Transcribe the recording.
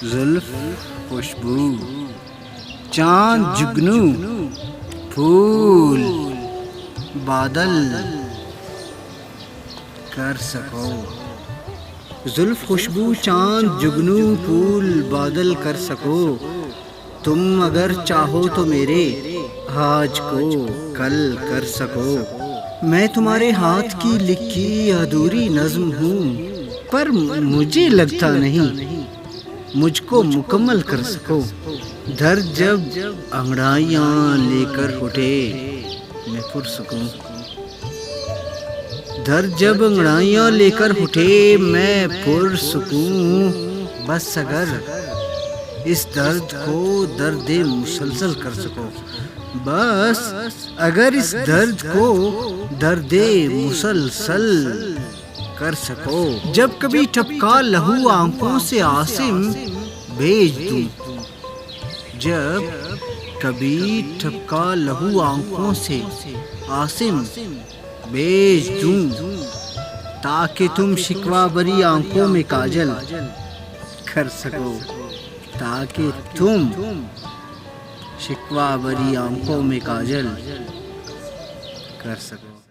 زلف خوشبو، چاند جگنو، پھول بادل کر سکو۔ زلف خوشبو، چاند جگنو، پھول بادل کر سکو۔ تم اگر چاہو تو میرے آج کو کل کر سکو۔ میں تمہارے ہاتھ کی لکھی ادھوری نظم ہوں، پر مجھے لگتا نہیں مجھ کو مکمل کر سکو۔ درد جب انگڑائیاں لے کر اٹھے میں پرسکون، درد جب انگڑائیاں لے کر اٹھے میں پرسکون۔ بس اگر اس درد کو درد مسلسل کر سکو، بس اگر اس درد کو درد مسلسل کر سکو۔ جب کبھی ٹپکا لہو آنکھوں سے عاصم بھیج دوں، جب کبھی ٹپکا لہو آنکھوں سے عاصم بھیج دوں، تاکہ تم شکوہ بری آنکھوں میں کاجل کر سکو، تاکہ تم شکوہ بری آنکھوں میں کاجل کر سکو۔